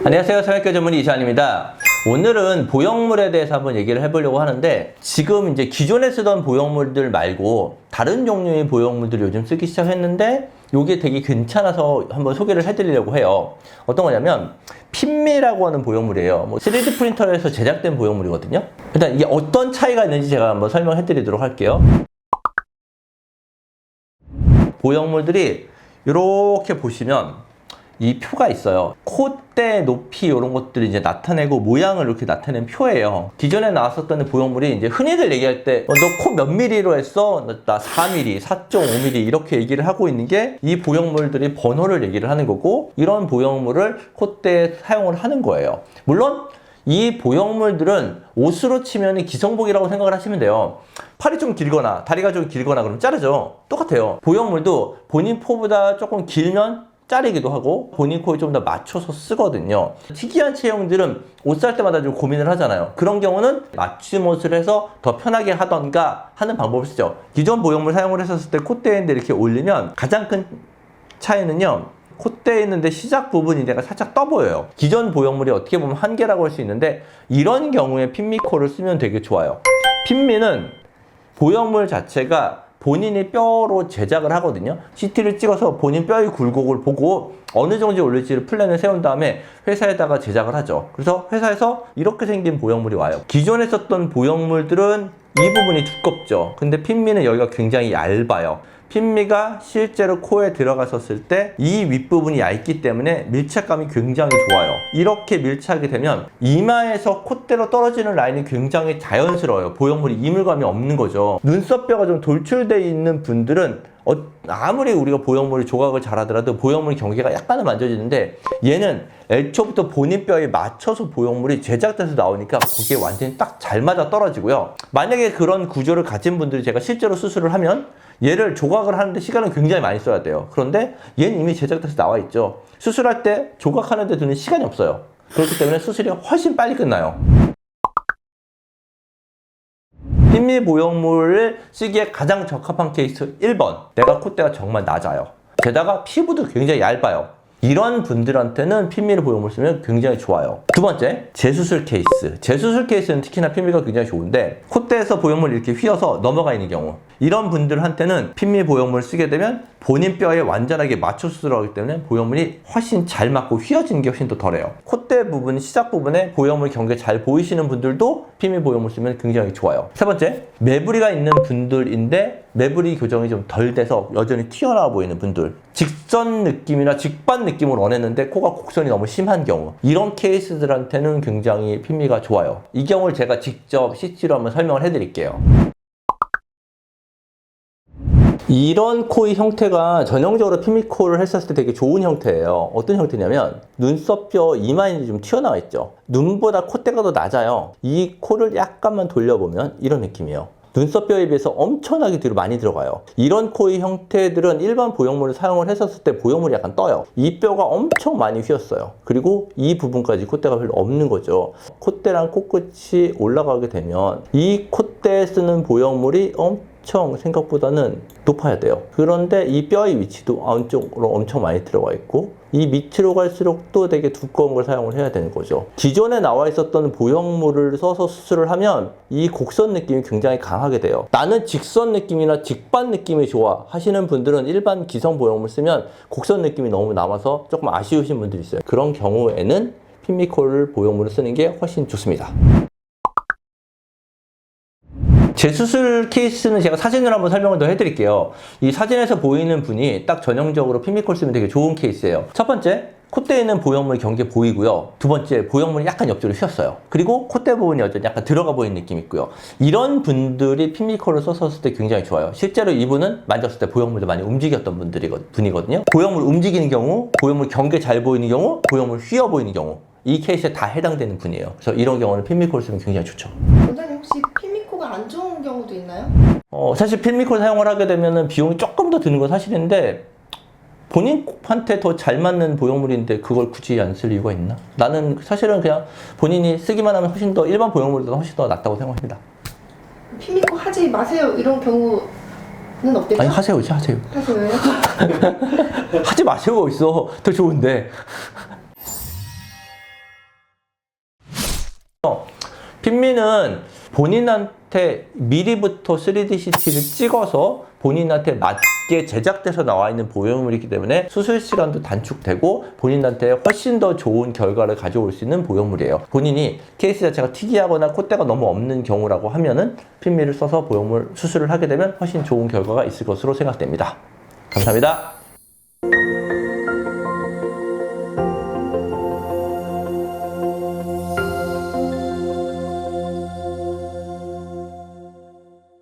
안녕하세요. 성형외과 전문의 이시안입니다. 오늘은 보형물에 대해서 한번 얘기를 해보려고 하는데, 지금 이제 기존에 쓰던 보형물들 말고 다른 종류의 보형물들을 요즘 쓰기 시작했는데 이게 되게 괜찮아서 한번 소개를 해드리려고 해요. 어떤 거냐면 핀미라고 하는 보형물이에요. 3D 프린터에서 제작된 보형물이거든요. 일단 이게 어떤 차이가 있는지 제가 한번 설명해 드리도록 할게요. 보형물들이 이렇게 보시면 이 표가 있어요. 콧대 높이 이런 것들이 이제 나타내고 모양을 이렇게 나타낸 표예요. 기존에 나왔었던 보형물이 이제 흔히들 얘기할 때 너 코 몇 미리로 했어? 나 4mm, 4.5mm 이렇게 얘기를 하고 있는 게 이 보형물들이 번호를 얘기를 하는 거고, 이런 보형물을 콧대에 사용을 하는 거예요. 물론 이 보형물들은 옷으로 치면 기성복이라고 생각을 하시면 돼요. 팔이 좀 길거나 다리가 좀 길거나 그러면 자르죠. 똑같아요. 보형물도 본인 포보다 조금 길면 자르기도 하고 본인 코에 좀 더 맞춰서 쓰거든요. 특이한 체형들은 옷 살 때마다 좀 고민을 하잖아요. 그런 경우는 맞춤 옷을 해서 더 편하게 하던가 하는 방법을 쓰죠. 기존 보형물 사용을 했었을 때 콧대에 있는데 이렇게 올리면 가장 큰 차이는요, 콧대에 있는데 시작 부분이 내가 살짝 떠 보여요. 기존 보형물이 어떻게 보면 한계라고 할 수 있는데, 이런 경우에 핀미코를 쓰면 되게 좋아요. 핀미는 보형물 자체가 본인이 뼈로 제작을 하거든요. CT를 찍어서 본인 뼈의 굴곡을 보고 어느 정도 올릴지를 플랜을 세운 다음에 회사에다가 제작을 하죠. 그래서 회사에서 이렇게 생긴 보형물이 와요. 기존에 썼던 보형물들은 이 부분이 두껍죠. 근데 핀미는 여기가 굉장히 얇아요. 핀미가 실제로 코에 들어갔었을 때 이 윗부분이 얇기 때문에 밀착감이 굉장히 좋아요. 이렇게 밀착이 되면 이마에서 콧대로 떨어지는 라인이 굉장히 자연스러워요. 보형물이 이물감이 없는 거죠. 눈썹뼈가 좀 돌출되어 있는 분들은 아무리 우리가 보형물을 조각을 잘하더라도 보형물 경계가 약간은 만져지는데, 얘는 애초부터 본인 뼈에 맞춰서 보형물이 제작돼서 나오니까 거기에 완전히 딱 잘 맞아 떨어지고요. 만약에 그런 구조를 가진 분들이 제가 실제로 수술을 하면 얘를 조각을 하는데 시간은 굉장히 많이 써야 돼요. 그런데 얘는 이미 제작돼서 나와 있죠. 수술할 때 조각하는 데 드는 시간이 없어요. 그렇기 때문에 수술이 훨씬 빨리 끝나요. 핀미 보형물을 쓰기에 가장 적합한 케이스 1번, 내가 콧대가 정말 낮아요. 게다가 피부도 굉장히 얇아요. 이런 분들한테는 핀미 보형물 쓰면 굉장히 좋아요. 두 번째, 재수술 케이스. 재수술 케이스는 특히나 핀미가 굉장히 좋은데, 콧대에서 보형물이 이렇게 휘어서 넘어가 있는 경우, 이런 분들한테는 핀미 보형물을 쓰게 되면 본인 뼈에 완전하게 맞춰 수술하기 때문에 보형물이 훨씬 잘 맞고 휘어지는 게 훨씬 더 덜해요. 콧대 부분, 시작 부분에 보형물 경계 잘 보이시는 분들도 핀미 보형물 쓰면 굉장히 좋아요. 세 번째, 매부리가 있는 분들인데 매부리 교정이 좀 덜 돼서 여전히 튀어나와 보이는 분들, 직선 느낌이나 직반 느낌을 원했는데 코가 곡선이 너무 심한 경우, 이런 케이스들한테는 굉장히 핀미가 좋아요. 이 경우를 제가 직접 CT로 한번 설명을 해드릴게요. 이런 코의 형태가 전형적으로 핀미코를 했었을 때 되게 좋은 형태예요. 어떤 형태냐면 눈썹뼈 이마인이 좀 튀어나와 있죠. 눈보다 콧대가 더 낮아요. 이 코를 약간만 돌려보면 이런 느낌이에요. 눈썹뼈에 비해서 엄청나게 뒤로 많이 들어가요. 이런 코의 형태들은 일반 보형물을 사용을 했었을 때 보형물이 약간 떠요. 이 뼈가 엄청 많이 휘었어요. 그리고 이 부분까지 콧대가 별로 없는 거죠. 콧대랑 코끝이 올라가게 되면 이 콧대에 쓰는 보형물이 엄청 생각보다는 높아야 돼요. 그런데 이 뼈의 위치도 안쪽으로 엄청 많이 들어가 있고, 이 밑으로 갈수록 또 되게 두꺼운 걸 사용을 해야 되는 거죠. 기존에 나와 있었던 보형물을 써서 수술을 하면 이 곡선 느낌이 굉장히 강하게 돼요. 나는 직선 느낌이나 직반 느낌이 좋아 하시는 분들은 일반 기성 보형물 쓰면 곡선 느낌이 너무 남아서 조금 아쉬우신 분들이 있어요. 그런 경우에는 핀미코를 보형물을 쓰는 게 훨씬 좋습니다. 재수술 케이스는 제가 사진으로 한번 설명을 더 해드릴게요. 이 사진에서 보이는 분이 딱 전형적으로 핀미코를 쓰면 되게 좋은 케이스예요. 첫 번째, 콧대에 있는 보형물 경계 보이고요. 두 번째, 보형물이 약간 옆쪽으로 휘었어요. 그리고 콧대 부분이 여전히 약간 들어가 보이는 느낌이 있고요. 이런 분들이 핀미코를 썼을 때 굉장히 좋아요. 실제로 이분은 만졌을 때 보형물도 많이 움직였던 분이거든요. 보형물 움직이는 경우, 보형물 경계 잘 보이는 경우, 보형물 휘어 보이는 경우, 이 케이스에 다 해당되는 분이에요. 그래서 이런 경우는 핀미코를 쓰면 굉장히 좋죠. 원장님 혹시 핀미코가 안 좋은 경우도 있나요? 사실 핀미코 사용을 하게 되면 비용이 조금 더 드는 건 사실인데, 본인한테 더 잘 맞는 보형물인데 그걸 굳이 안 쓸 이유가 있나? 나는 사실은 그냥 본인이 쓰기만 하면 훨씬 더 일반 보형물보다 훨씬 더 낫다고 생각합니다. 핀미코 하지 마세요 이런 경우는 없겠죠? 아니, 하세요. 하세요. 하세요? 하지 마세요가 있어. 더 좋은데. 핀미는 본인한테 미리부터 3D CT를 찍어서 본인한테 맞게 제작돼서 나와 있는 보형물이기 때문에 수술 시간도 단축되고 본인한테 훨씬 더 좋은 결과를 가져올 수 있는 보형물이에요. 본인이 케이스 자체가 특이하거나 콧대가 너무 없는 경우라고 하면은 핀미를 써서 보형물 수술을 하게 되면 훨씬 좋은 결과가 있을 것으로 생각됩니다. 감사합니다.